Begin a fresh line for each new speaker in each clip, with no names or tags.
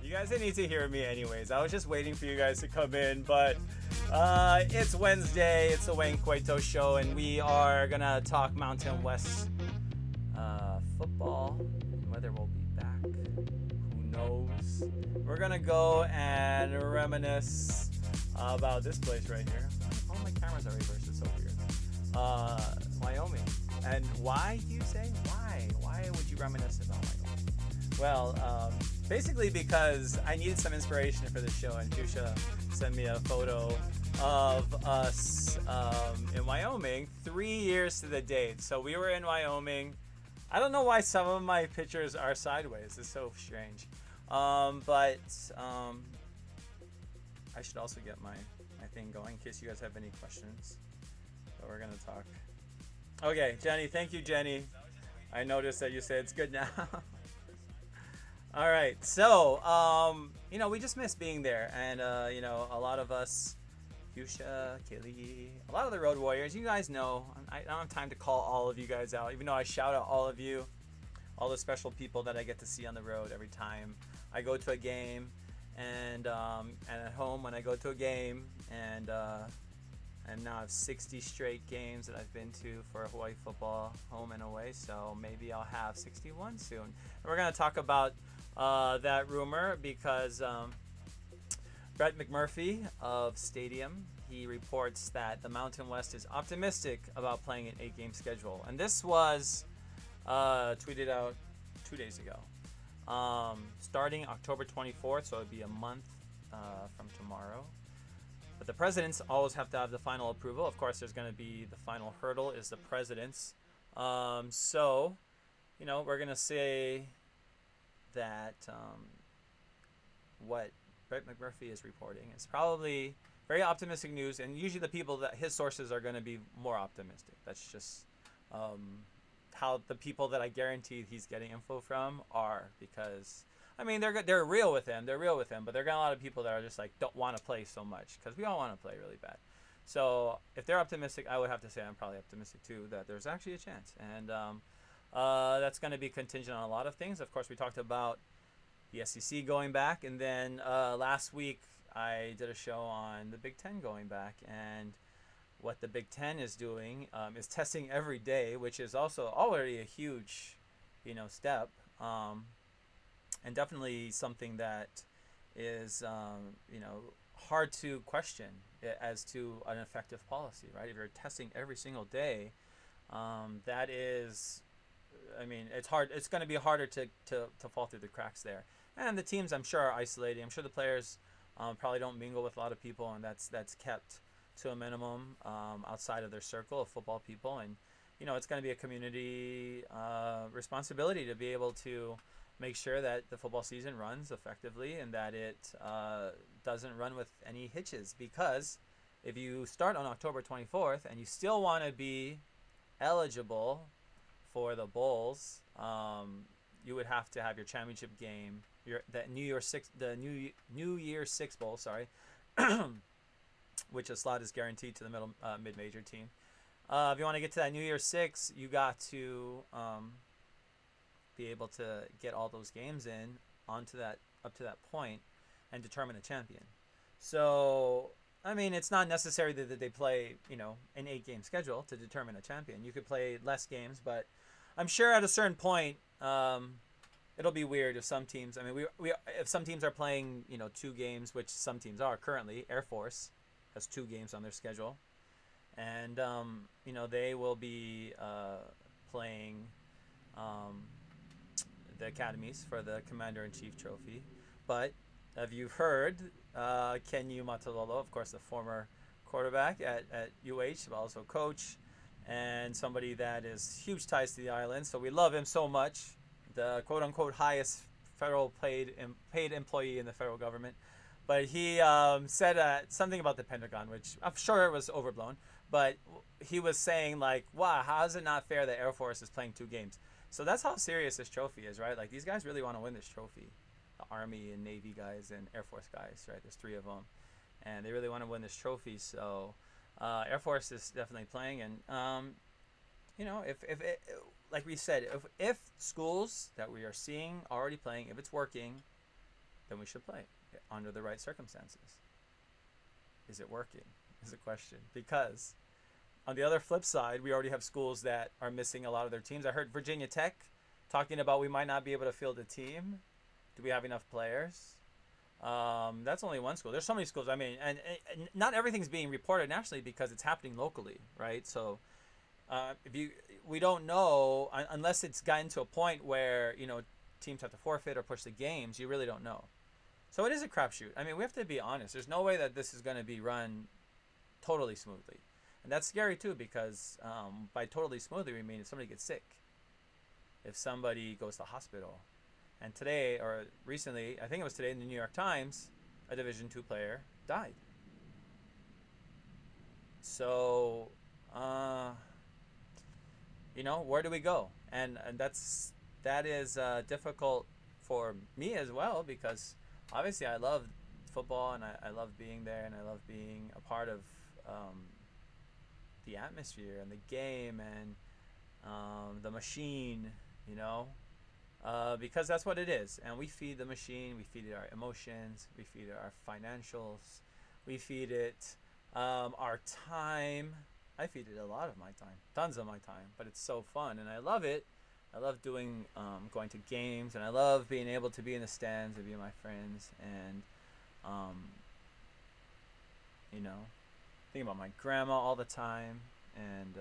You guys didn't need to hear me anyways. I was just waiting for you guys to come in, but it's Wednesday. It's the Wayne Coito Show, and we are gonna talk Mountain West football. Whether we'll be back, who knows? We're gonna go and reminisce about this place right here. All my cameras are reversed. It's so weird. Wyoming. And why, you say? Why? Why would you reminisce about Wyoming? Well, basically because I needed some inspiration for this show, and Fuchsia sent me a photo of us in Wyoming 3 years to the date. So we were in Wyoming. I don't know why some of my pictures are sideways. It's so strange. But I should also get my thing going in case you guys have any questions. But we're going to talk. Okay, Jenny. Thank you, Jenny. I noticed that you said it's good now. All right. So, we just miss being there. And, a lot of us, Fuchsia, Kaylee, a lot of the Road Warriors, you guys know, I don't have time to call all of you guys out, even though I shout out all of you, all the special people that I get to see on the road every time I go to a game, and at home when I go to a game, and now I have 60 straight games that I've been to for Hawaii football, home and away, so maybe I'll have 61 soon. And we're going to talk about that rumor because Brett McMurphy of Stadium, he reports that the Mountain West is optimistic about playing an 8-game schedule. And this was tweeted out 2 days ago. Starting October 24th, so it would be a month from tomorrow. But the presidents always have to have the final approval. Of course, there's going to be the final hurdle is the presidents. So, we're going to say that what Brett McMurphy is reporting is probably very optimistic news, and usually the people that his sources are going to be more optimistic. That's just how the people that I guarantee he's getting info from are, because they're real with him. They're real with him, but there are a lot of people that are just like don't want to play so much because we all want to play really bad. So if they're optimistic, I would have to say I'm probably optimistic too that there's actually a chance, and that's going to be contingent on a lot of things. Of course, we talked about the SEC going back, and then last week I did a show on the Big Ten going back, and what the Big Ten is doing is testing every day, which is also already a huge, step, and definitely something that is, hard to question as to an effective policy, right? If you're testing every single day, that is, it's hard. It's going to be harder to fall through the cracks there. And the teams, I'm sure, are isolating. I'm sure the players probably don't mingle with a lot of people, and that's kept to a minimum outside of their circle of football people. And, it's going to be a community responsibility to be able to make sure that the football season runs effectively and that it doesn't run with any hitches. Because if you start on October 24th and you still want to be eligible for the bowls, you would have to have your championship game, the New Year's Six Bowl, which a slot is guaranteed to the mid-major team. If you want to get to that New Year's Six, you got to be able to get all those games in up to that point and determine a champion. So, it's not necessary that they play, an 8-game schedule to determine a champion. You could play less games, but I'm sure at a certain point, it'll be weird if some teams. If some teams are playing, 2 games, which some teams are currently. Air Force has 2 games on their schedule, and they will be playing the academies for the Commander-in-Chief trophy. But have you heard Kenyu Matalolo, of course, the former quarterback at UH, but also coach, and somebody that is huge ties to the island. So we love him so much. The quote-unquote highest federal paid employee in the federal government. But he said something about the Pentagon, which I'm sure it was overblown. But he was saying, like, wow, how is it not fair that Air Force is playing 2 games? So that's how serious this trophy is, right? Like, these guys really want to win this trophy. The Army and Navy guys and Air Force guys, right? There's 3 of them. And they really want to win this trophy. So Air Force is definitely playing. And, if it, like we said, if schools that we are seeing already playing, if it's working, then we should play under the right circumstances. Is it working? Is the question. Because on the other flip side, we already have schools that are missing a lot of their teams. I heard Virginia Tech talking about we might not be able to field a team. Do we have enough players? That's only one school. There's so many schools. I mean, and not everything's being reported nationally because it's happening locally, right? So we don't know unless it's gotten to a point where teams have to forfeit or push the games. You really don't know. So it is a crapshoot. I mean, we have to be honest. There's no way that this is going to be run totally smoothly, and that's scary too because by totally smoothly we mean if somebody gets sick, if somebody goes to the hospital. And today, or recently, I think it was today in the New York Times, a Division II player died. So, where do we go? And that is difficult for me as well because obviously I love football and I love being there and I love being a part of the atmosphere and the game and the machine, because that's what it is. And we feed the machine, we feed it our emotions, we feed it our financials, we feed it our time. I feed it a lot of my time, tons of my time, but it's so fun and I love it. I love doing, going to games, and I love being able to be in the stands and be with my friends and, think about my grandma all the time. And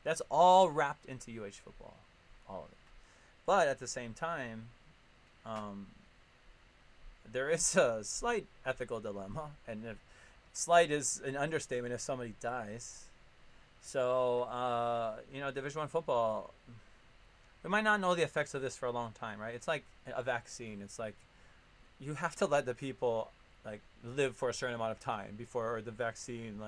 that's all wrapped into UH football, all of it. But at the same time, there is a slight ethical dilemma, and if slight is an understatement if somebody dies. So, Division I football, we might not know the effects of this for a long time, right? It's like a vaccine. It's like you have to let the people live for a certain amount of time before the vaccine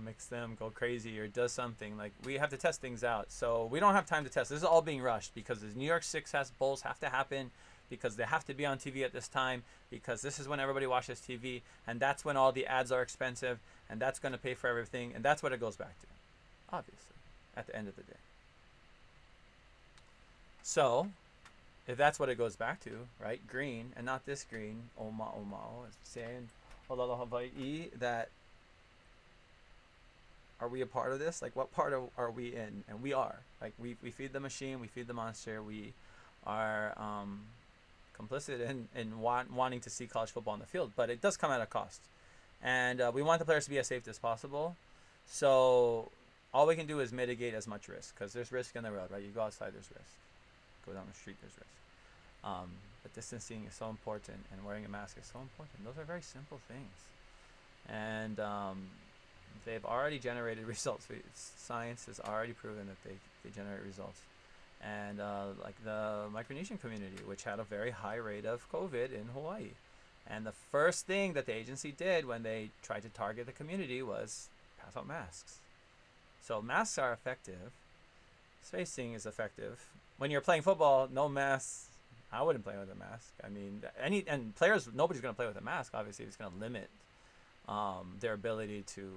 makes them go crazy or does something. We have to test things out. So we don't have time to test. This is all being rushed because the New York Six Bowls have to happen because they have to be on TV at this time because this is when everybody watches TV and that's when all the ads are expensive and that's going to pay for everything and that's what it goes back to, obviously, at the end of the day. So, if that's what it goes back to, right, green, and not this green, Omao, is saying, Olala Hawaii, that are we a part of this? What part are we in? And we are. We feed the machine, we feed the monster, we are complicit in wanting to see college football on the field, but it does come at a cost. And we want the players to be as safe as possible. So all we can do is mitigate as much risk, because there's risk in the road, right? You go outside, there's risk. Go down the street, there's risk. But distancing is so important, and wearing a mask is so important. Those are very simple things. And they've already generated results. Science has already proven that they generate results. And the Micronesian community, which had a very high rate of COVID in Hawaii. And the first thing that the agency did when they tried to target the community was pass out masks. So masks are effective. Spacing is effective. When you're playing football, no masks. I wouldn't play with a mask. I mean, players, nobody's going to play with a mask. Obviously, it's going to limit their ability to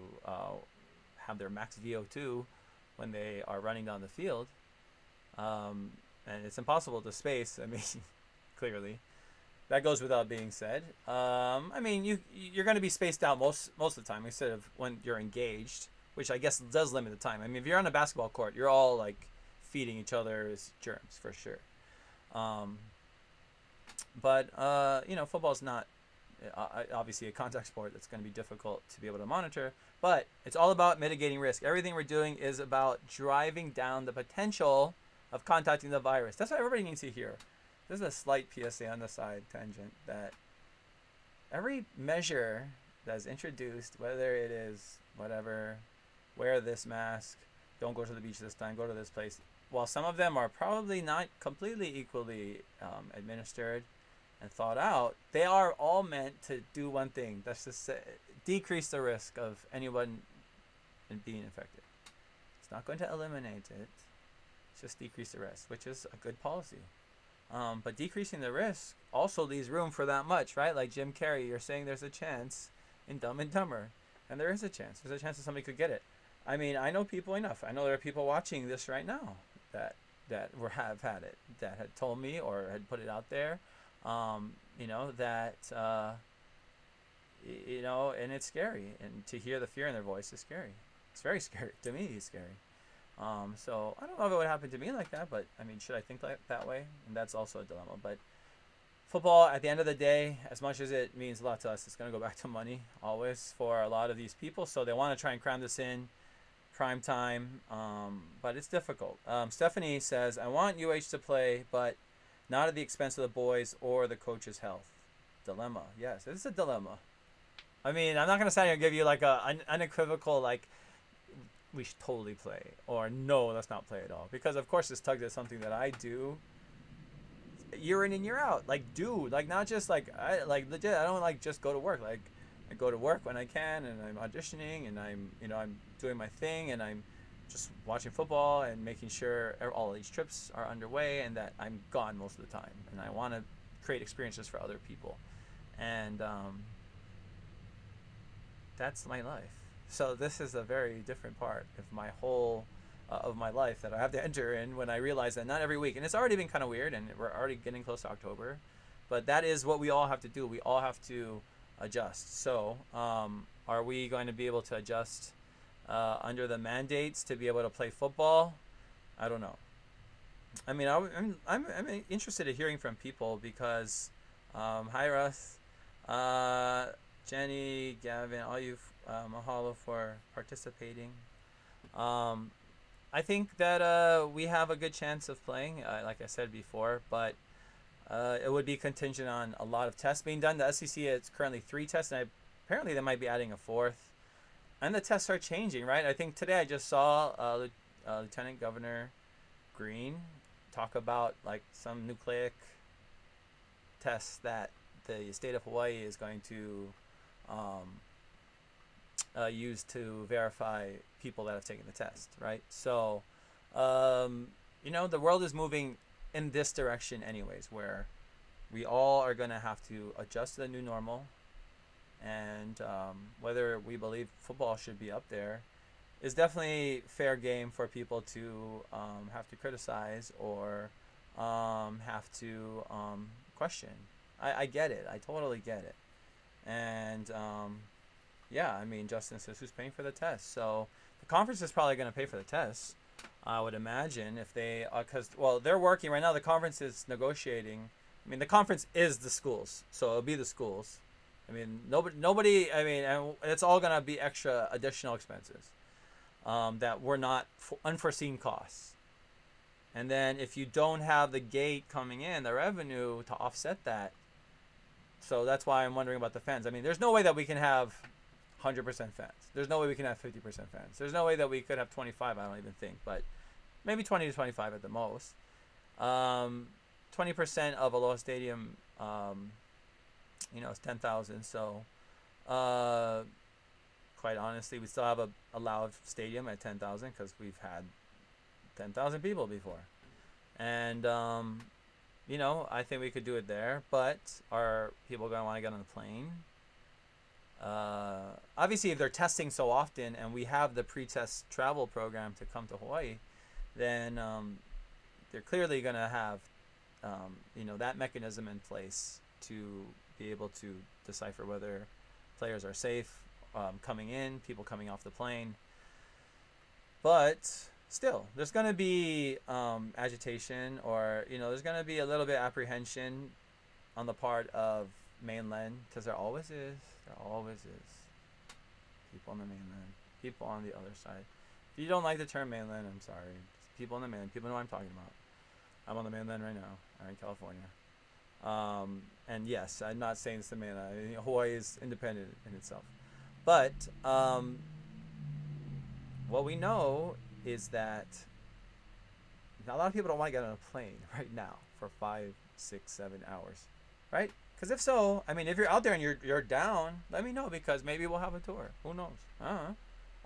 have their max VO2 when they are running down the field. And it's impossible to space. I mean, clearly, that goes without being said. I mean, you're going to be spaced out most of the time instead of when you're engaged, which I guess does limit the time. I mean, if you're on a basketball court, you're all feeding each other's germs for sure. But football's not obviously a contact sport that's going to be difficult to be able to monitor, but it's all about mitigating risk. Everything we're doing is about driving down the potential of contacting the virus. That's what everybody needs to hear. This is a slight PSA on the side tangent that every measure that's introduced, whether it is whatever, wear this mask, don't go to the beach this time, go to this place, while some of them are probably not completely equally administered and thought out, they are all meant to do one thing. That's to say, decrease the risk of anyone being infected. It's not going to eliminate it. It's just decrease the risk, which is a good policy. But decreasing the risk also leaves room for that much, right? Like Jim Carrey, you're saying there's a chance in Dumb and Dumber. And there is a chance. There's a chance that somebody could get it. I mean, I know people enough. I know there are people watching this right now that have had it, that had told me or had put it out there, That and it's scary, and to hear the fear in their voice is scary. It's very scary to me. It's scary. So I don't know if it would happen to me like that, but I mean, should I think that way? And that's also a dilemma. But football, at the end of the day, as much as it means a lot to us, it's going to go back to money always for a lot of these people. So they want to try and cram this in prime time, but it's difficult. Stephanie says, I want UH to play, but not at the expense of the boys or the coach's health. Dilemma. Yes, it's a dilemma. I mean, I'm not going to sit here and give you like an unequivocal, like, we should totally play, or no, let's not play at all. Because, of course, this tugged is something that I do year in and year out. Like, dude, like, not just like, legit, I don't like just go to work. Like, I go to work when I can, and I'm auditioning, and I'm doing my thing, and I'm just watching football and making sure all these trips are underway and that I'm gone most of the time. And I want to create experiences for other people. And that's my life. So this is a very different part of my whole of my life that I have to enter in when I realize that not every week, and it's already been kind of weird, and we're already getting close to October, but that is what we all have to do. We all have to adjust. So are we going to be able to adjust under the mandates to be able to play football? I don't know. I mean, I'm interested in hearing from people because hi Russ, Jenny, Gavin, all you, mahalo for participating. I think that we have a good chance of playing, like I said before, but it would be contingent on a lot of tests being done. The SEC, it's currently 3 tests, and apparently they might be adding a 4th. And the tests are changing, right? I think today I just saw Lieutenant Governor Green talk about like some nucleic tests that the state of Hawaii is going to use to verify people that have taken the test, right? So, the world is moving in this direction anyways, where we all are going to have to adjust to the new normal. And whether we believe football should be up there is definitely fair game for people to have to criticize or have to question. I get it. I totally get it. And yeah, I mean, Justin says, who's paying for the test? So the conference is probably going to pay for the tests, I would imagine, if they, because, they're working right now. The conference is negotiating. I mean, the conference is the schools, so it'll be the schools. I mean, nobody. I mean, and it's all gonna be extra, additional expenses that were not unforeseen costs. And then if you don't have the gate coming in, the revenue to offset that, so that's why I'm wondering about the fans. I mean, there's no way that we can have 100% fans. There's no way we can have 50% fans. There's no way that we could have 25. I don't even think, but maybe 20 to 25 at the most. 20% of Aloha Stadium. It's 10,000. So, quite honestly, we still have a allowed stadium at 10,000 because we've had 10,000 people before. And, I think we could do it there. But are people going to want to get on a plane? Obviously, if they're testing so often and we have the pre-test travel program to come to Hawaii, then they're clearly going to have, that mechanism in place to be able to decipher whether players are safe coming in, people coming off the plane. But still, there's going to be agitation, or there's going to be a little bit of apprehension on the part of mainland, because there always is. People on the mainland, people on the other side. If you don't like the term mainland, I'm sorry. It's people on the mainland. People know what I'm talking about. I'm on the mainland right now. I'm in California. And yes, I'm not saying it's the mainland. Hawaii is independent in itself. But what we know is that a lot of people don't want to get on a plane right now for 5, 6, 7 hours, right? Because if so, I mean, if you're out there and you're down, let me know, because maybe we'll have a tour. Who knows? I don't know.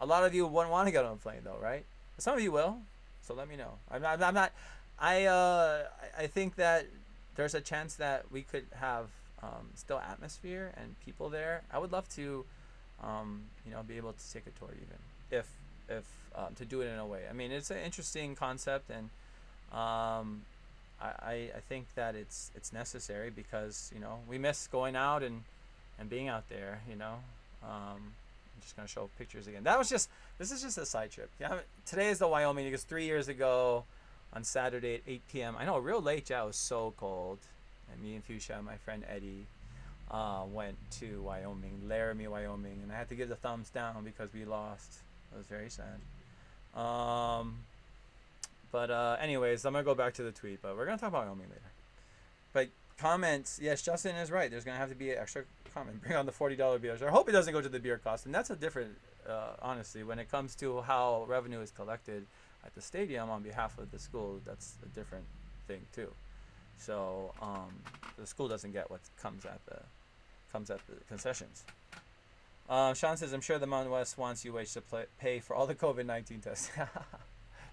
A lot of you wouldn't want to get on a plane though, right? Some of you will. So let me know. I'm not. I think that there's a chance that we could have still atmosphere and people there. I would love to, be able to take a tour, even if to do it in a way. I mean, it's an interesting concept, and I think that it's necessary because we miss going out and being out there. I'm just gonna show pictures again. This is just a side trip. Yeah, today is the Wyoming because 3 years ago, on Saturday at 8 p.m. I know, real late. Yeah, it was so cold, and me and Fuchsia and my friend Eddie went to Wyoming, Laramie, Wyoming, and I had to give the thumbs down because we lost. It was very sad. But anyways, I'm gonna go back to the tweet, but we're gonna talk about Wyoming later. But comments, yes, Justin is right. There's gonna have to be an extra comment. Bring on the $40 beer. I hope it doesn't go to the beer cost, and that's a different, honestly, when it comes to how revenue is collected at the stadium on behalf of the school. That's a different thing too. So the school doesn't get what comes at the concessions. Sean says, I'm sure the Mountain West wants UH to pay for all the COVID-19 tests.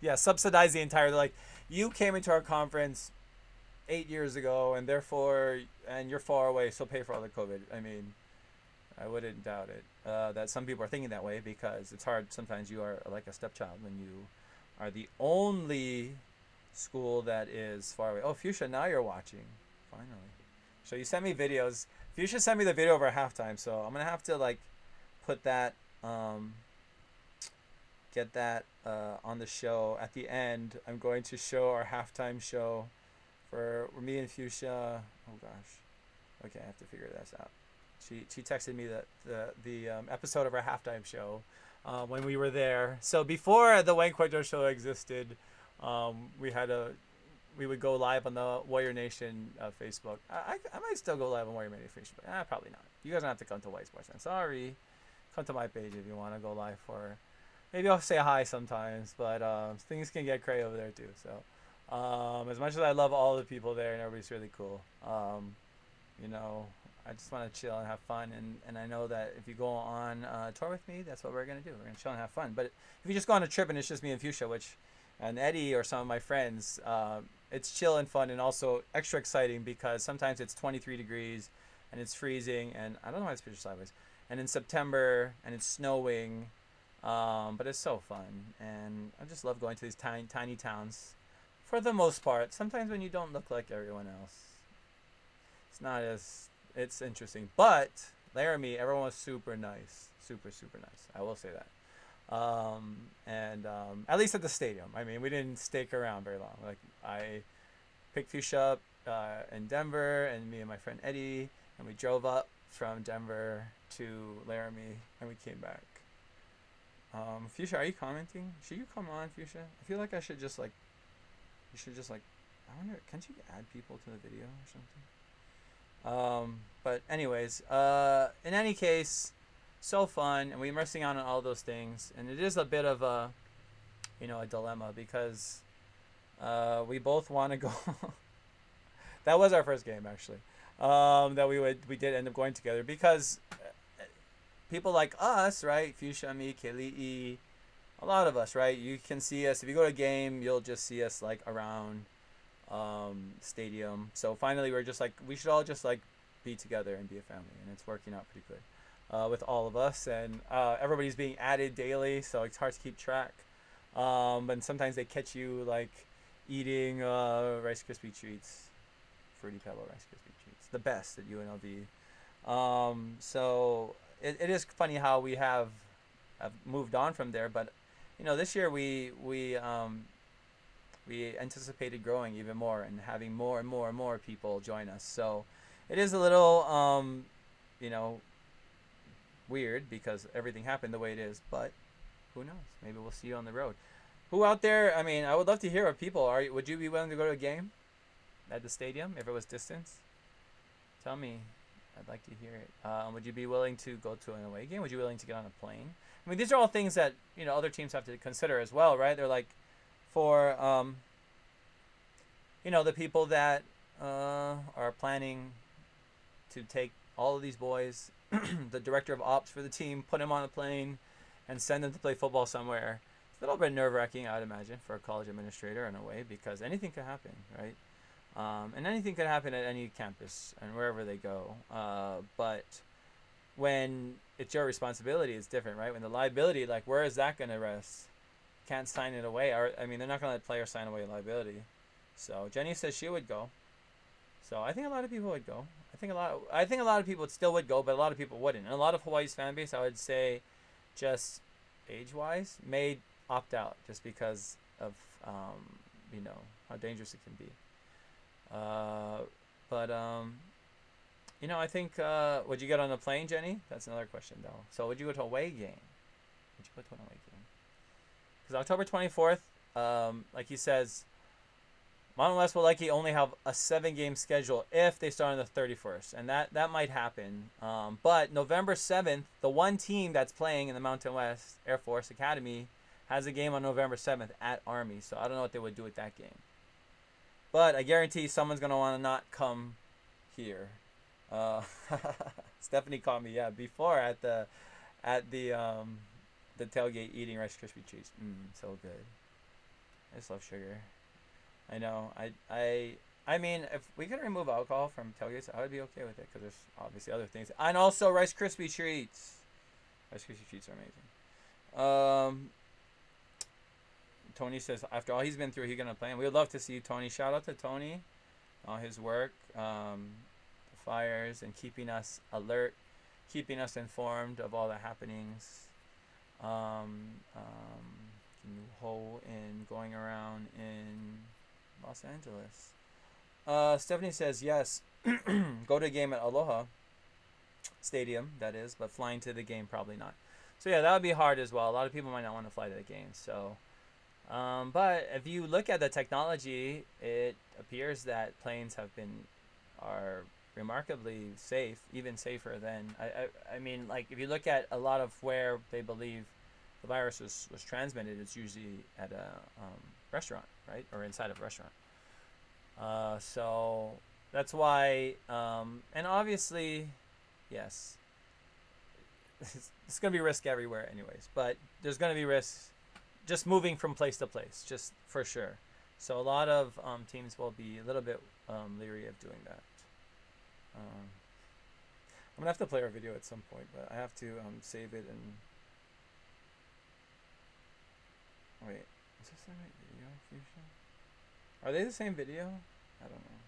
Yeah, subsidize the entire, like, you came into our conference 8 years ago, and you're far away, so pay for all the COVID. I mean, I wouldn't doubt it that some people are thinking that way because it's hard. Sometimes you are like a stepchild when you are the only school that is far away. Oh, Fuchsia, now you're watching. Finally. So you sent me videos. Fuchsia sent me the video of our halftime, so I'm going to have to, like, put that, get that on the show. At the end, I'm going to show our halftime show for me and Fuchsia. Oh gosh, okay, I have to figure this out. She texted me the episode of our halftime show when we were there. So before the Wayne Coito Show existed, we would go live on the Warrior Nation Facebook. I might still go live on Warrior Nation Facebook. Probably not. You guys don't have to come to White Sports. I'm sorry. Come to my page if you want to go live for. Maybe I'll say hi sometimes, but things can get crazy over there too. So, as much as I love all the people there and everybody's really cool, I just want to chill and have fun. And I know that if you go on a tour with me, that's what we're gonna do. We're gonna chill and have fun. But if you just go on a trip and it's just me and Fuchsia, and Eddie or some of my friends, it's chill and fun and also extra exciting because sometimes it's 23 degrees and it's freezing and I don't know why it's picture sideways. And in September and it's snowing. But it's so fun, and I just love going to these tiny towns for the most part. Sometimes when you don't look like everyone else, it's interesting. But Laramie, everyone was super nice, super nice. I will say that. At least at the stadium. I mean, we didn't stick around very long. Like, I picked Fuchsia up in Denver, and me and my friend Eddie, and we drove up from Denver to Laramie, and we came back. Fuchsia, are you commenting? Should you come on, Fuchsia? I feel like I should just, like, I wonder, can't you add people to the video or something? But anyways, in any case, so fun, and we're missing out on all those things, and it is a bit of a dilemma because we both want to go. That was our first game, actually, that we did end up going together because people like us, right? Fuchsia, me, Keli'i, a lot of us, right? You can see us. If you go to a game, you'll just see us, like, around stadium. So finally, we're just like, we should all just, like, be together and be a family. And it's working out pretty good with all of us. And everybody's being added daily, so it's hard to keep track. But sometimes they catch you, like, eating Rice Krispie treats, Fruity Pebble Rice Krispie treats. The best at UNLV. So it is funny how we have moved on from there, but this year we anticipated growing even more and having more and more and more people join us. So it is a little weird because everything happened the way it is, but who knows? Maybe we'll see you on the road. Who out there? I mean, I would love to hear of people. Would you be willing to go to a game at the stadium if it was distance? Tell me. I'd like to hear it. Would you be willing to go to an away game? Would you be willing to get on a plane? I mean, these are all things that other teams have to consider as well, right? They're like, for the people that are planning to take all of these boys, the director of ops for the team, put them on a plane, and send them to play football somewhere. It's a little bit nerve-wracking, I would imagine, for a college administrator in a way, because anything could happen, right? And anything could happen at any campus and wherever they go. But when it's your responsibility, it's different, right? When the liability, like, where is that going to rest? Can't sign it away. Or, I mean, they're not going to let players sign away liability. So Jenny says she would go. So I think a lot of people would go. I think a lot of people still would go, but a lot of people wouldn't. And a lot of Hawaii's fan base, I would say, just age-wise, may opt out just because of how dangerous it can be. I think would you get on a plane, Jenny? That's another question though. So would you go to a away game? Would you go to an away game? Because October 24th, like he says, Mountain West will likely only have a 7-game schedule if they start on the 31st, and that might happen. But November 7th, the one team that's playing in the Mountain West Air Force Academy has a game on November 7th at Army, so I don't know what they would do with that game. But I guarantee someone's gonna want to not come here. Stephanie called me before at the tailgate eating Rice Krispie treats. So good. I just love sugar. I know. I mean, if we could remove alcohol from tailgates, I would be okay with it because there's obviously other things. And also Rice Krispie treats. Rice Krispie treats are amazing. Tony says after all he's been through, he's gonna play. And we would love to see you, Tony. Shout out to Tony, all his work, the fires, and keeping us alert, keeping us informed of all the happenings. And going around in Los Angeles. Stephanie says yes. Go to a game at Aloha Stadium, that is, but flying to the game probably not. So yeah, that would be hard as well. A lot of people might not want to fly to the game. So, but if you look at the technology, it appears that planes are remarkably safe, even safer than I mean, like if you look at a lot of where they believe the virus was transmitted, it's usually at a restaurant, right? Or inside of a restaurant. So that's why, and obviously, yes, it's going to be risk everywhere anyways, but there's going to be risks just moving from place to place, just for sure. So a lot of teams will be a little bit leery of doing that. I'm going to have to play our video at some point, but I have to save it and... Wait, is this the right video, Fuchsia? Are they the same video? I don't know.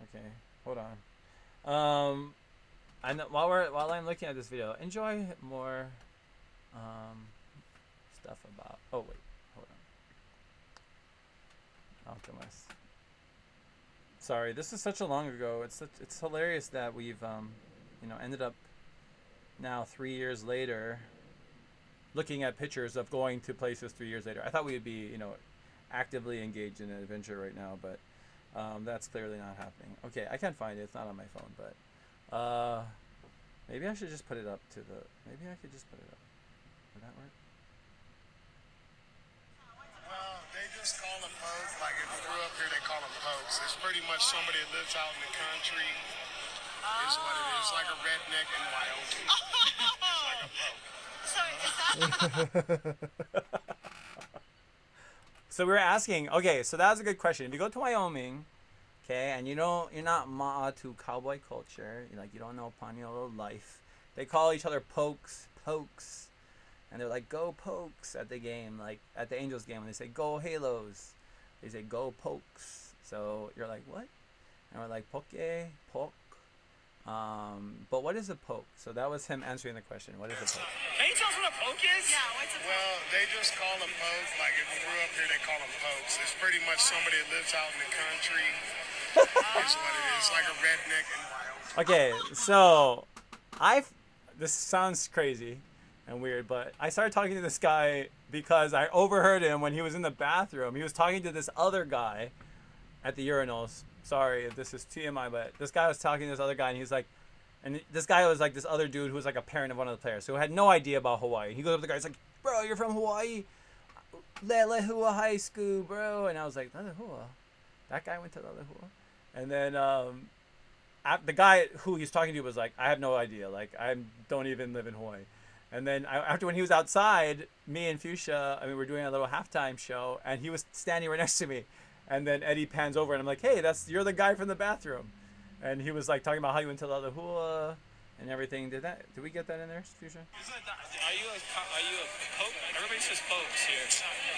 Okay, hold on. I know, while I'm looking at this video, enjoy more stuff about. Oh wait, hold on. Optimus. Sorry, this is such a long ago. It's hilarious that we've ended up now 3 years later. Looking at pictures of going to places 3 years later. I thought we would be, actively engaged in an adventure right now, but that's clearly not happening. Okay, I can't find it. It's not on my phone, but maybe I should just put it up maybe I could just put it up. Would that work?
Well, they just call them pokes. Like if you grew up here, they call them pokes. It's pretty much somebody that lives out in the country. Is what it is. Like a redneck in Wyoming. It's like a poke.
So we were asking, okay, so that was a good question. If you go to Wyoming, okay, and you're not ma'a to cowboy culture, you don't know Paniolo life, they call each other pokes, and they're like, go pokes at the game, like at the Angels game, when they say go Halos, they say go pokes. So you're like, what? And we're like, poke, poke. But what is a poke? So that was him answering the question. What is a poke?
Can you tell us what a poke is? Yeah, what's a poke? Well, they just call them pokes. Like if you grew up here, they call them pokes. It's pretty much somebody that lives out in the country. Is what it is. Like a redneck in Wyoming.
Okay, so this sounds crazy and weird, but I started talking to this guy because I overheard him when he was in the bathroom. He was talking to this other guy at the urinals. Sorry if this is TMI, but this guy was talking to this other guy, and he's like, and this guy was like this other dude who was like a parent of one of the players, who had no idea about Hawaii. He goes up to the guy, he's like, bro, you're from Hawaii? Lelehua High School, bro. And I was like, Lelehua? That guy went to Lelehua? And then the guy who he's talking to was like, I have no idea. Like, I don't even live in Hawaii. And then after when he was outside, me and Fuchsia, we were doing a little halftime show, and he was standing right next to me. And then Eddie pans over, and I'm like, hey, you're the guy from the bathroom. And he was like talking about how he went to Lelehua and everything. Did we get that in there, Fuchsia?
Are you a poke? Everybody says pokes here.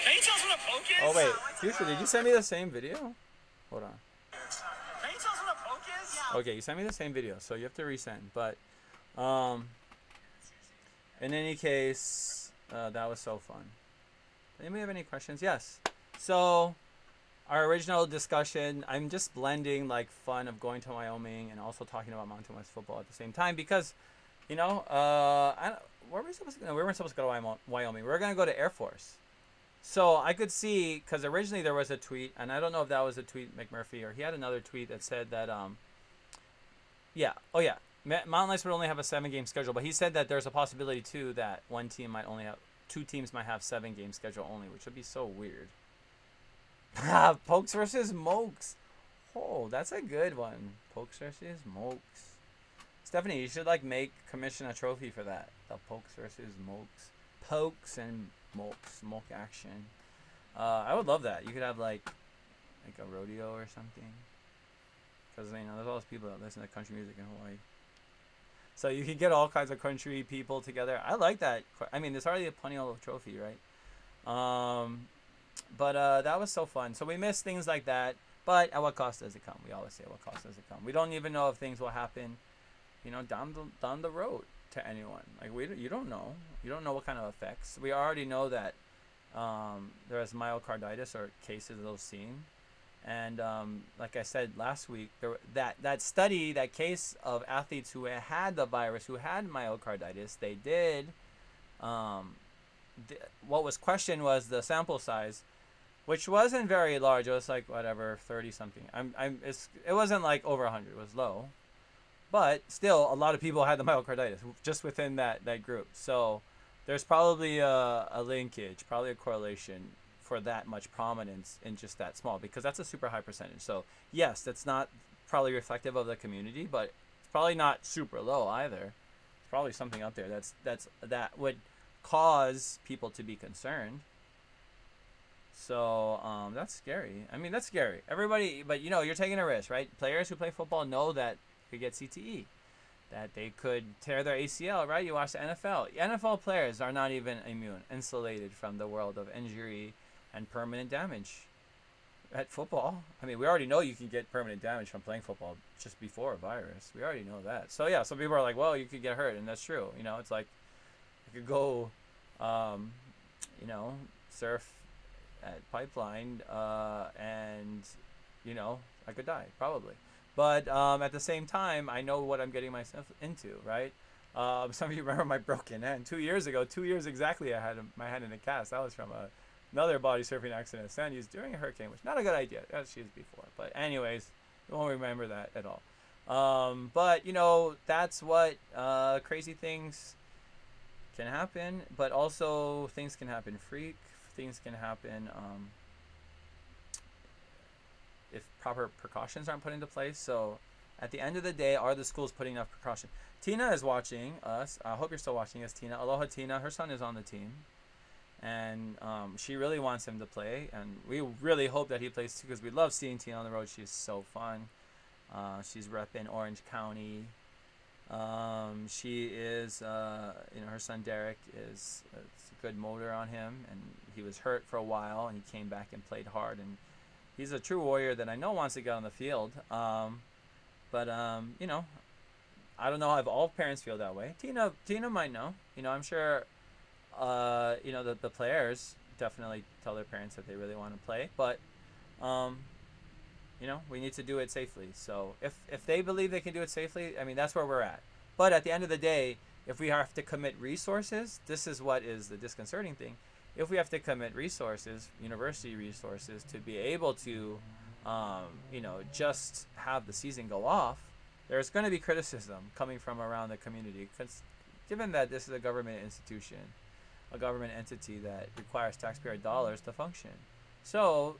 Can you tell us what a poke is?
Oh, wait. Fuchsia, did you send me the same video? Hold on.
Can you tell us what a poke is? Yeah.
Okay, you sent me the same video, so you have to resend. But, in any case, that was so fun. Anybody have any questions? Yes. So, our original discussion, I'm just blending like fun of going to Wyoming and also talking about Mountain West football at the same time because, you know, where were we supposed to go? We weren't supposed to go to Wyoming. We were going to go to Air Force. So I could see, because originally there was a tweet, and I don't know if that was a tweet McMurphy or he had another tweet that said that, Mountain West would only have a 7-game schedule, but he said that there's a possibility too that two teams might have 7-game schedule only, which would be so weird. Pokes versus Mokes. Oh, that's a good one. Pokes versus Mokes. Stephanie, you should commission a trophy for that. The Pokes versus Mokes. Pokes and Mokes. Moke action. I would love that. You could have like a rodeo or something. Because there's all those people that listen to country music in Hawaii. So you can get all kinds of country people together. I like that. I mean, there's already a Puniolo trophy, right? But that was so fun. So we miss things like that. But at what cost does it come? We always say, what cost does it come? We don't even know if things will happen, down the road to anyone. You don't know. You don't know what kind of effects. We already know that there is myocarditis or cases of those seen. And like I said last week, that study, that case of athletes who had the virus, who had myocarditis, they did. What was questioned was the sample size, which wasn't very large. It was like 30 something. It wasn't like over 100. It was low, but still a lot of people had the myocarditis just within that group. So there's probably a linkage, probably a correlation for that much prominence in just that small, because that's a super high percentage. So yes, that's not probably reflective of the community, but it's probably not super low either. It's probably something up there that would cause people to be concerned. So that's scary. I mean, that's scary. Everybody, but you're taking a risk, right? Players who play football know that they could get CTE, that they could tear their ACL, right? You watch the NFL. NFL players are not even insulated from the world of injury and permanent damage. At football, I mean, we already know you can get permanent damage from playing football just before a virus. We already know that. So yeah, some people are like, well, you could get hurt, and that's true. It's like you could go, surf at Pipeline, and I could die probably. But at the same time, I know what I'm getting myself into, right? Some of you remember my broken hand 2 years ago. 2 years exactly, I had my hand in a cast. That was from another body surfing accident at San Diego during a hurricane, which not a good idea, as she was before. But anyways, you won't remember that at all. But that's what crazy things can happen. But also things can happen freak. Things can happen if proper precautions aren't put into place. So at the end of the day, are the schools putting enough precaution? Tina is watching us. I hope you're still watching us, Tina. Aloha, Tina. Her son is on the team. And she really wants him to play. And we really hope that he plays too, because we love seeing Tina on the road. She's so fun. She's repping Orange County. She is, her son Derek is a good motor on him, and he was hurt for a while, and he came back and played hard, and he's a true warrior that I know wants to get on the field. But I don't know if all parents feel that way. Tina might know. I'm sure. The players definitely tell their parents that they really want to play, but we need to do it safely. So if they believe they can do it safely, I mean, that's where we're at. But at the end of the day, if we have to commit resources, this is what is the disconcerting thing. If we have to commit resources, university resources, to be able to, just have the season go off, there's going to be criticism coming from around the community, because given that this is a government institution, a government entity that requires taxpayer dollars to function. So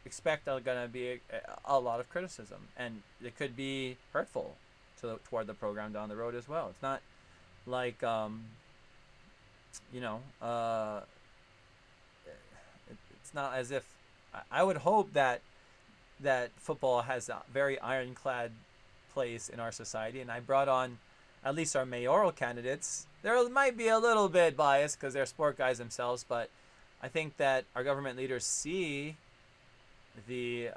expect there's going to be a lot of criticism, and it could be hurtful toward the program down the road as well. It's not like, it's not as if, I would hope that football has a very ironclad place in our society, and I brought on at least our mayoral candidates. There might be a little bit biased because they're sport guys themselves, but I think that our government leaders see the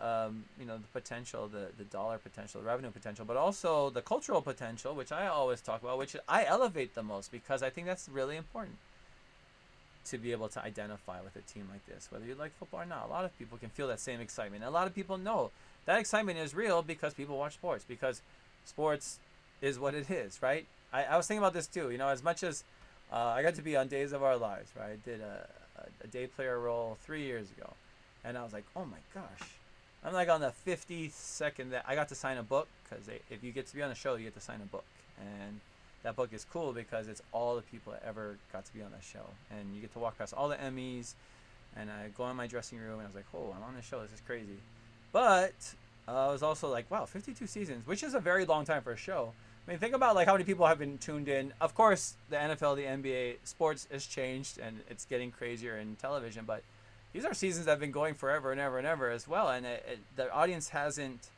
the potential, the dollar potential, the revenue potential, but also the cultural potential, which I always talk about, which I elevate the most because I think that's really important to be able to identify with a team like this, whether you like football or not. A lot of people can feel that same excitement. A lot of people know that excitement is real because people watch sports, because sports is what it is, right? I was thinking about this too, as much as I got to be on Days of Our Lives, right? I did a day player role 3 years ago. And I was like, oh my gosh. I'm like on the 52nd that I got to sign a book, because if you get to be on a show, you get to sign a book. And that book is cool because it's all the people that ever got to be on that show. And you get to walk past all the Emmys. And I go in my dressing room and I was like, oh, I'm on this show. This is crazy. But I was also like, wow, 52 seasons, which is a very long time for a show. I mean, think about like how many people have been tuned in. Of course, the NFL, the NBA, sports has changed and it's getting crazier in television. But these are seasons that have been going forever and ever and ever as well. And the audience hasn't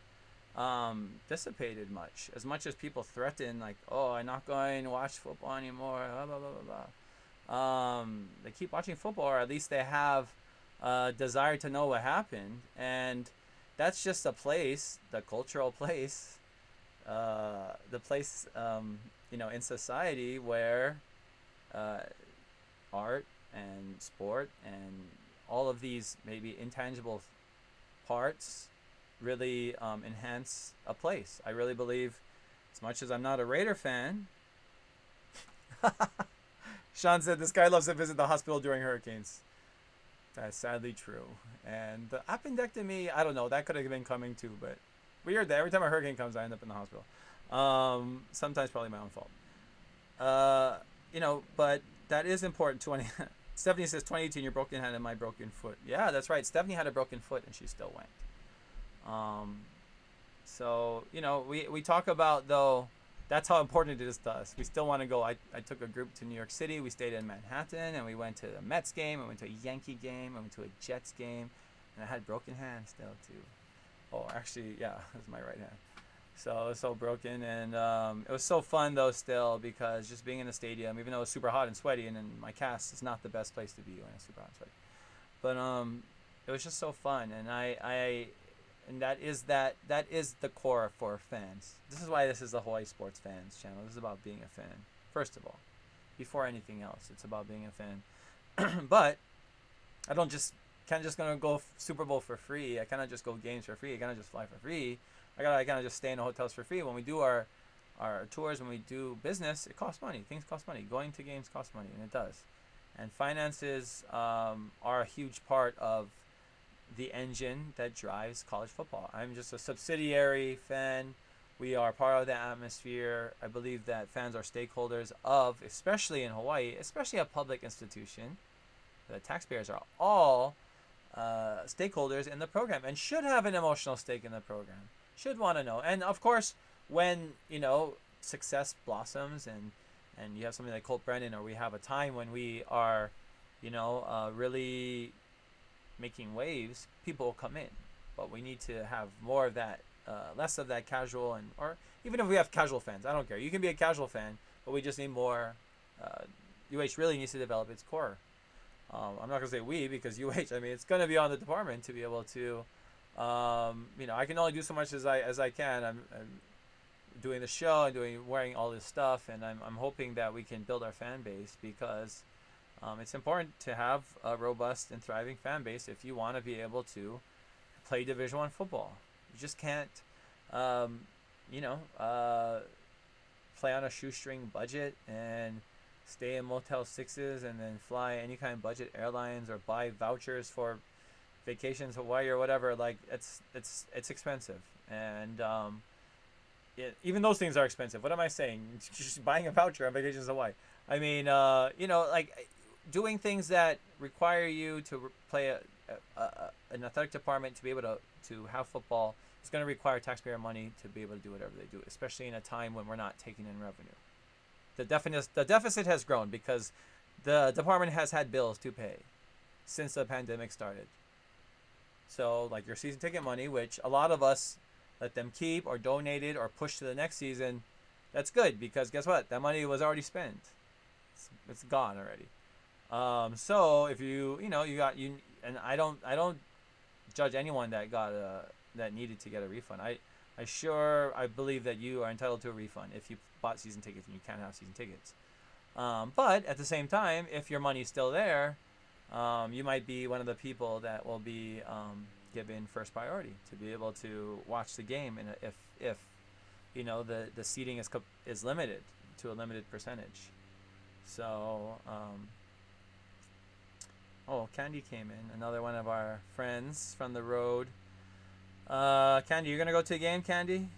dissipated much as people threaten, like, oh, I'm not going to watch football anymore, blah, blah, blah, blah, blah. They keep watching football, or at least they have a desire to know what happened. And that's just a place, the cultural place, the place, in society where art and sport and all of these maybe intangible parts really enhance a place. I really believe, as much as I'm not a Raider fan, Sean said this guy loves to visit the hospital during hurricanes. That's sadly true. And the appendectomy, I don't know, that could have been coming too, but weird that every time a hurricane comes, I end up in the hospital. Sometimes probably my own fault. But that is important. Stephanie says 2018, your broken hand and my broken foot. Yeah, that's right. Stephanie had a broken foot and she still went. So, we talk about, though, that's how important it is to us. We still want to go. I took a group to New York City. We stayed in Manhattan, and we went to a Mets game. I went to a Yankee game. I went to a Jets game. And I had broken hands still, too. Oh, actually, yeah, it was my right hand. So it was so broken. And it was so fun, though, still, because just being in the stadium, even though it was super hot and sweaty, and then my cast is not the best place to be when it's super hot and sweaty. But it was just so fun. And and that is the core for fans. This is why this is the Hawaii Sports Fans channel. This is about being a fan, first of all. Before anything else, it's about being a fan. But I can't just gonna go Super Bowl for free. I cannot just go games for free. I cannot just fly for free. I cannot just stay in the hotels for free. When we do our tours, when we do business, it costs money. Things cost money. Going to games costs money, and it does. And finances are a huge part of the engine that drives college football. I'm just a subsidiary fan. We are part of the atmosphere. I believe that fans are stakeholders of, especially in Hawaii, especially a public institution. The taxpayers are all stakeholders in the program and should have an emotional stake in the program. Should want to know. And of course, when success blossoms and you have something like Colt Brennan, or we have a time when we are, really making waves, people will come in. But we need to have more of that, less of that casual, or even if we have casual fans, I don't care. You can be a casual fan, but we just need more. UH really needs to develop its core. I'm not gonna say we, because UH, it's gonna be on the department to be able to, I can only do so much as I can. I'm doing the show and wearing all this stuff, and I'm hoping that we can build our fan base, because it's important to have a robust and thriving fan base if you want to be able to play Division I football. You just can't, play on a shoestring budget and stay in Motel 6s and then fly any kind of budget airlines or buy vouchers for vacations, Hawaii or whatever. Like, it's expensive. And even those things are expensive. What am I saying? Just buying a voucher on vacations to Hawaii. Doing things that require you to play an athletic department to be able to have football is going to require taxpayer money to be able to do whatever they do, especially in a time when we're not taking in revenue. The deficit has grown because the department has had bills to pay since the pandemic started. So, like your season ticket money, which a lot of us let them keep or donate it or push to the next season, that's good, because guess what? That money was already spent. It's gone already. So if and I don't judge anyone that got that needed to get a refund. I believe that you are entitled to a refund if you bought season tickets and you can't have season tickets. But at the same time, if your money's still there, you might be one of the people that will be given first priority to be able to watch the game, and if you know the seating is limited to a limited percentage. So Candy came in, another one of our friends from the road. Candy, you're gonna go to a game, Candy?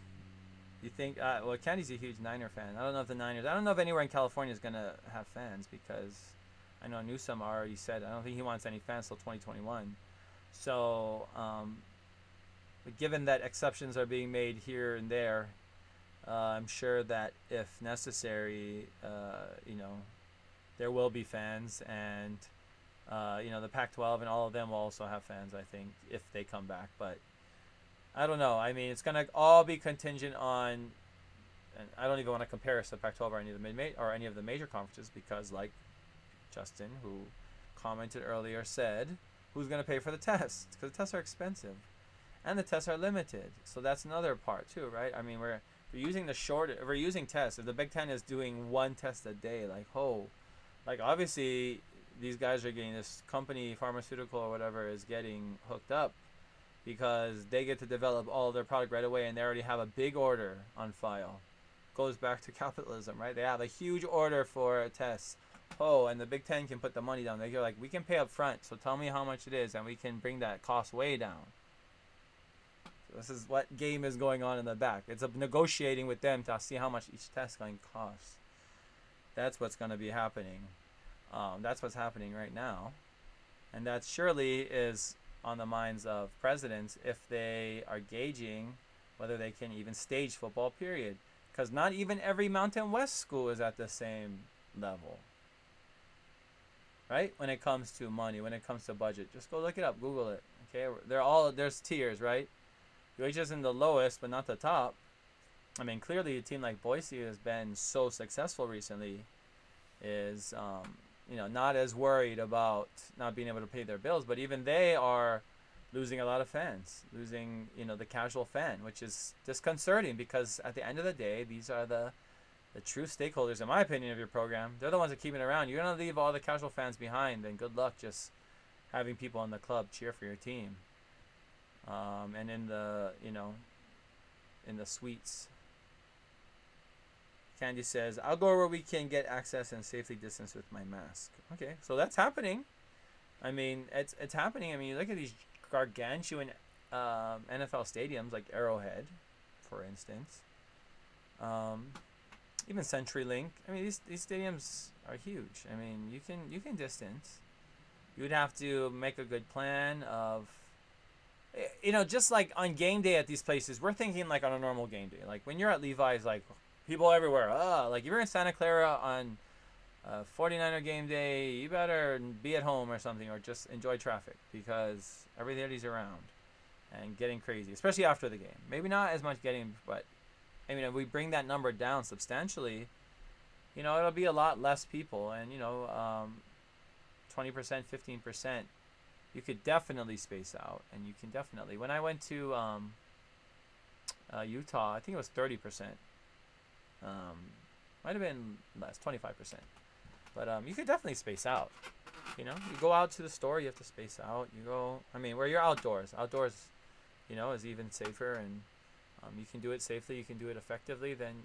You think? Well, Candy's a huge Niner fan. I don't know if the Niners. I don't know if anywhere in California is gonna have fans, because I know Newsom already said I don't think he wants any fans till 2021. So, but given that exceptions are being made here and there, I'm sure that if necessary, there will be fans, and the Pac-12 and all of them will also have fans, I think, if they come back. But I don't know. I mean, it's gonna all be contingent on, and I don't even want to compare us to Pac-12 or any of the major conferences, because like Justin, who commented earlier, said, who's gonna pay for the tests? Because the tests are expensive, and the tests are limited. So that's another part too, right? I mean, we're using we're using tests. If the Big Ten is doing one test a day, like obviously these guys are getting, this company, pharmaceutical or whatever, is getting hooked up, because they get to develop all of their product right away, and they already have a big order on file. Goes back to capitalism, right? They have a huge order for tests. And the Big Ten can put the money down. They're like, we can pay up front, so tell me how much it is, and we can bring that cost way down. So this is what game is going on in the back. It's negotiating with them to see how much each test is going to cost. That's what's going to be happening. That's what's happening right now. And that surely is on the minds of presidents if they are gauging whether they can even stage football, period. Because not even every Mountain West school is at the same level, right? When it comes to money, when it comes to budget, just go look it up, Google it. Okay, there's tiers, right? UH isn't the lowest, but not the top. I mean, clearly a team like Boise has been so successful recently, is not as worried about not being able to pay their bills, but even they are losing a lot of fans, losing the casual fan, which is disconcerting, because at the end of the day, these are the true stakeholders, in my opinion, of your program. They're the ones that keep it around. You're going to leave all the casual fans behind, then good luck just having people in the club cheer for your team. And in the suites. Candy says, I'll go where we can get access and safely distance with my mask. Okay, so that's happening. I mean, it's happening. I mean, you look at these gargantuan NFL stadiums like Arrowhead, for instance. Even CenturyLink. I mean, these stadiums are huge. I mean, you can distance. You would have to make a good plan of, just like on game day at these places, we're thinking like on a normal game day. Like when you're at Levi's, like people everywhere. Like if you're in Santa Clara on 49er game day, you better be at home or something, or just enjoy traffic, because everybody's around and getting crazy, especially after the game. Maybe not as much getting, but I mean, if we bring that number down substantially, it'll be a lot less people, and 20%, 15%. You could definitely space out, and you can definitely. When I went to Utah, I think it was 30%. Might have been less, 25%. But you could definitely space out. You go out to the store, you have to space out. You go, where you're outdoors. Outdoors, is even safer, and you can do it safely. You can do it effectively. Then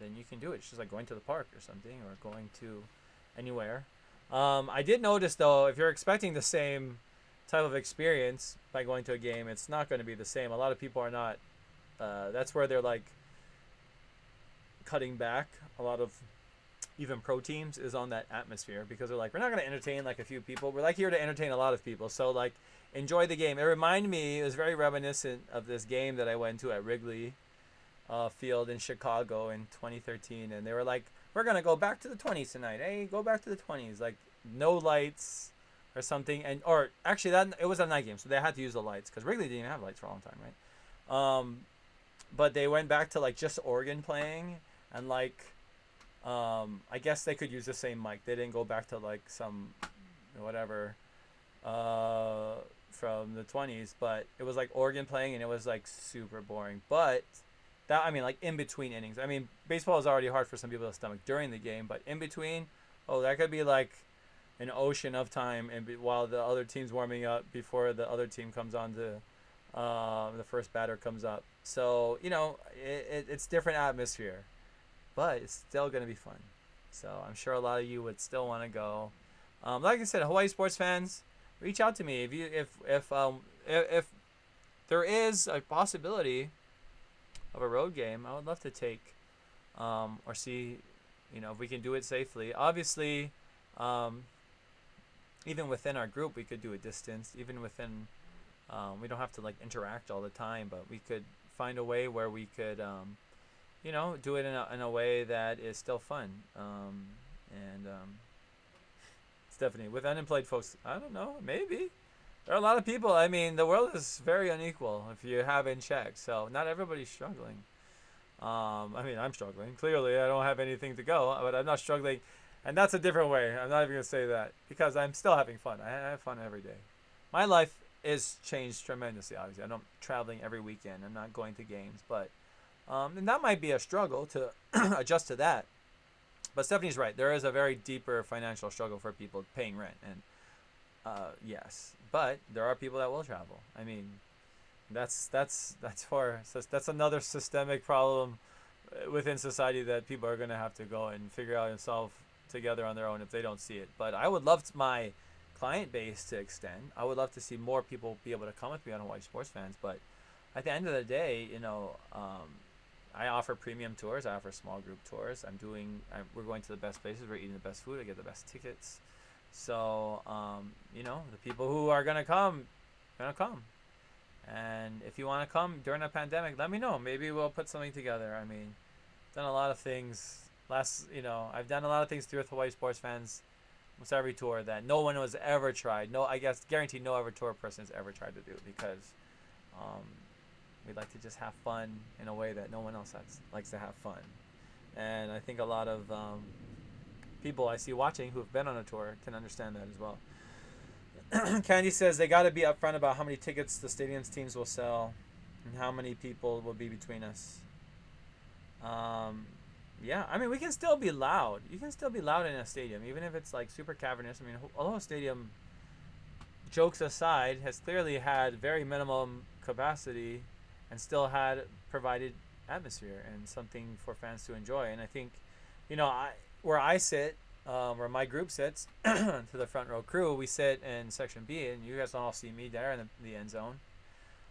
you can do it. It's just like going to the park or something, or going to anywhere. I did notice though, if you're expecting the same type of experience by going to a game, it's not going to be the same. A lot of people are not. That's where they're like cutting back. A lot of even pro teams is on that atmosphere, because they're like, we're not going to entertain like a few people. We're like here to entertain a lot of people. So like, enjoy the game. It reminded me, it was very reminiscent of this game that I went to at Wrigley Field in Chicago in 2013, and they were like, we're going to go back to the 20s tonight. Hey, go back to the 20s. Like no lights or something, or actually that it was a night game, so they had to use the lights, because Wrigley didn't even have lights for a long time, right? But they went back to like just organ playing, and like I guess they could use the same mic. They didn't go back to like some whatever from the 20s, but it was like Oregon playing, and it was like super boring. But that, I mean, like in between innings. I mean, baseball is already hard for some people to stomach during the game, but in between, oh, that could be like an ocean of time, and while the other team's warming up before the other team comes on to the first batter comes up. So it's different atmosphere, but it's still gonna be fun. So I'm sure a lot of you would still want to go. Like I said, Hawaii sports fans, reach out to me if there is a possibility of a road game. I would love to take or see, if we can do it safely. Obviously, even within our group, we could do a distance. Even within, we don't have to like interact all the time, but we could find a way where we could, do it in a way that is still fun. Stephanie, with unemployed folks, I don't know, maybe. There are a lot of people. I mean, the world is very unequal if you haven't checked. So not everybody's struggling. I mean, I'm struggling. Clearly, I don't have anything to go, but I'm not struggling. And that's a different way. I'm not even going to say that because I'm still having fun. I have fun every day. My life is changed tremendously, obviously. I'm not traveling every weekend. I'm not going to games. But and that might be a struggle to adjust to that. But Stephanie's right. There is a very deeper financial struggle for people paying rent. And yes, but there are people that will travel. I mean, that's another systemic problem within society that people are going to have to go and figure out and solve together on their own if they don't see it. But I would love my client base to extend. I would love to see more people be able to come with me on Hawaii Sports Fans. But at the end of the day, I offer premium tours. I offer small group tours. We're going to the best places. We're eating the best food. I get the best tickets. So, the people who are going to come. And if you want to come during a pandemic, let me know. Maybe we'll put something together. I mean, I've done a lot of things. I've done a lot of things through Hawaii Sports Fans. Almost every tour that no one has ever tried. No, I guess guaranteed no other tour person has ever tried to do, because we like to just have fun in a way that no one else likes to have fun. And I think a lot of people I see watching who have been on a tour can understand that as well. Candy says they got to be upfront about how many tickets the stadium's teams will sell and how many people will be between us. Yeah, I mean, we can still be loud. You can still be loud in a stadium, even if it's like super cavernous. I mean, Aloha Stadium, jokes aside, has clearly had very minimum capacity and still had provided atmosphere and something for fans to enjoy. And I think, where I sit, where my group sits, to the front row crew, we sit in section B, and you guys don't all see me there in the end zone.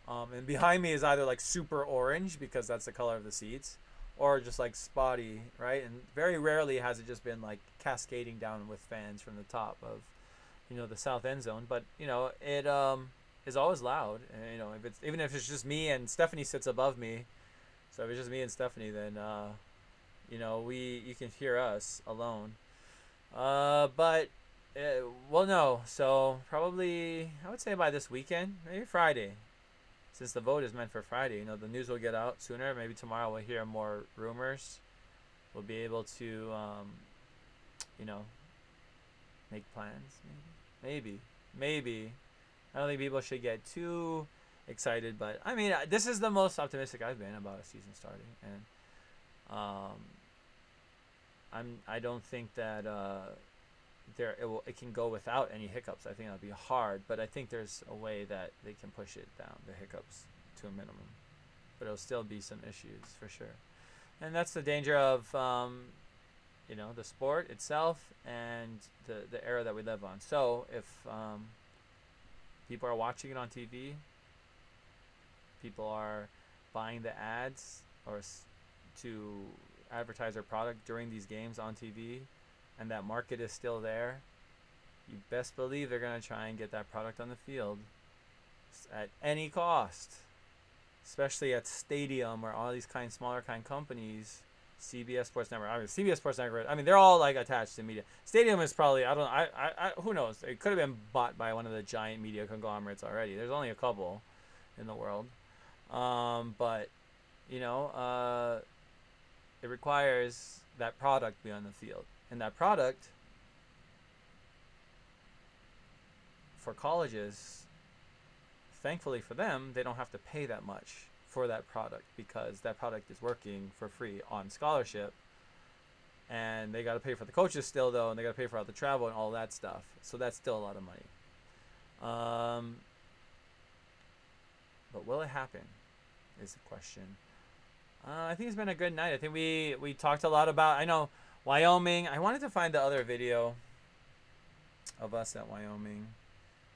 And behind me is either like super orange, because that's the color of the seats, or just like spotty, right? And very rarely has it just been like cascading down with fans from the top of, the south end zone. But it is always loud. And, even if it's just me and Stephanie sits above me, so if it's just me and Stephanie, then you can hear us alone. But we'll know. So probably, I would say by this weekend, maybe Friday. Since the vote is meant for Friday, the news will get out sooner. Maybe tomorrow we'll hear more rumors. We'll be able to, make plans. Maybe. I don't think people should get too excited, but I mean, this is the most optimistic I've been about a season starting, and I don't think that it can go without any hiccups. I think it'll be hard, but I think there's a way that they can push it down, the hiccups, to a minimum. But it'll still be some issues for sure, and that's the danger of the sport itself and the era that we live on. So if people are watching it on TV, people are buying the ads or to advertise their product during these games on TV, and that market is still there, you best believe they're going to try and get that product on the field at any cost, especially at Stadium or all these smaller companies, CBS Sports Network. I mean, CBS Sports Network, I mean, they're all like attached to media. Stadium is probably, who knows? It could have been bought by one of the giant media conglomerates already. There's only a couple in the world. But, it requires that product be on the field. And that product, for colleges, thankfully for them, they don't have to pay that much for that product because that product is working for free on scholarship. And they got to pay for the coaches still, though, and they got to pay for all the travel and all that stuff. So that's still a lot of money. But will it happen is the question. I think it's been a good night. I think we talked a lot about, I know, Wyoming. I wanted to find the other video of us at Wyoming.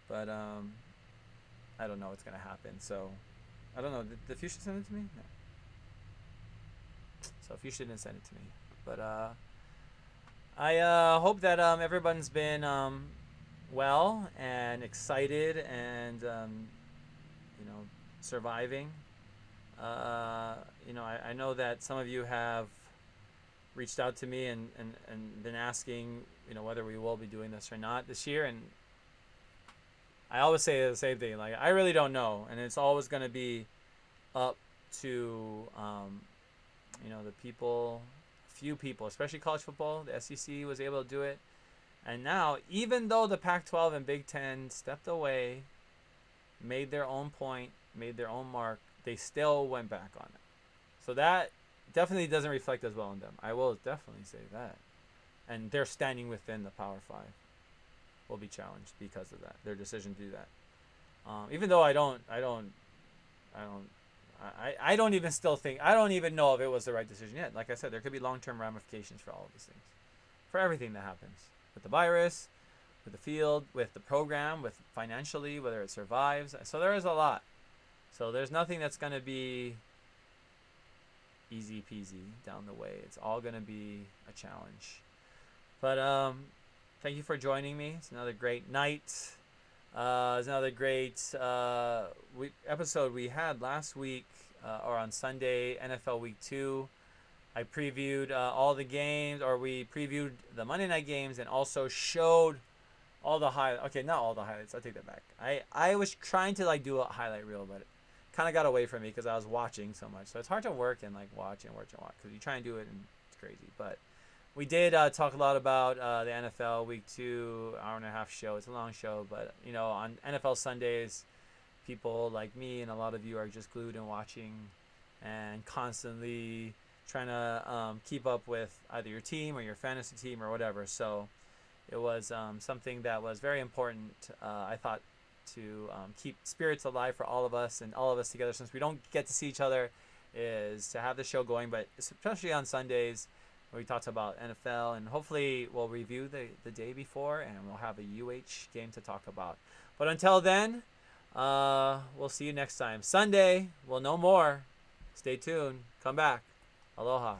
But I don't know what's going to happen. So, I don't know. Did Fuchsia send it to me? No. So, Fuchsia didn't send it to me. But I hope that everyone's been well and excited and surviving. I know that some of you have reached out to me and been asking whether we will be doing this or not this year, and I always say the same thing. Like, I really don't know, and it's always going to be up to the people. Few people, especially college football. The SEC was able to do it. And now, even though the Pac-12 and Big Ten stepped away, made their own point, made their own mark, they still went back on it. So that definitely doesn't reflect as well on them. I will definitely say that. And they're standing within the Power 5 will be challenged because of that. Their decision to do that. Even though I don't even know if it was the right decision yet. Like I said, there could be long-term ramifications for all of these things. For everything that happens. With the virus, with the field, with the program, with financially, whether it survives. So there is a lot. So there's nothing that's going to be easy peasy down the way. It's all going to be a challenge. But thank you for joining me. It's another great night. It's another great episode we had last week or on Sunday, NFL Week 2. I previewed all the games, or we previewed the Monday night games and also showed all the highlights. Okay, not all the highlights. I take that back. I was trying to do a highlight reel, but it kind of got away from me because I was watching so much. So it's hard to work and watch because you try and do it and it's crazy. But we did talk a lot about the NFL Week 2 hour-and-a-half show. It's a long show, but on NFL Sundays, people like me and a lot of you are just glued and watching and constantly trying to keep up with either your team or your fantasy team or whatever. So it was something that was very important, I thought, to keep spirits alive for all of us and all of us together, since we don't get to see each other, is to have the show going. But especially on Sundays, we talked about NFL, and hopefully we'll review the day before, and we'll have a UH game to talk about. But until then, we'll see you next time. Sunday, we'll know more. Stay tuned. Come back. Aloha.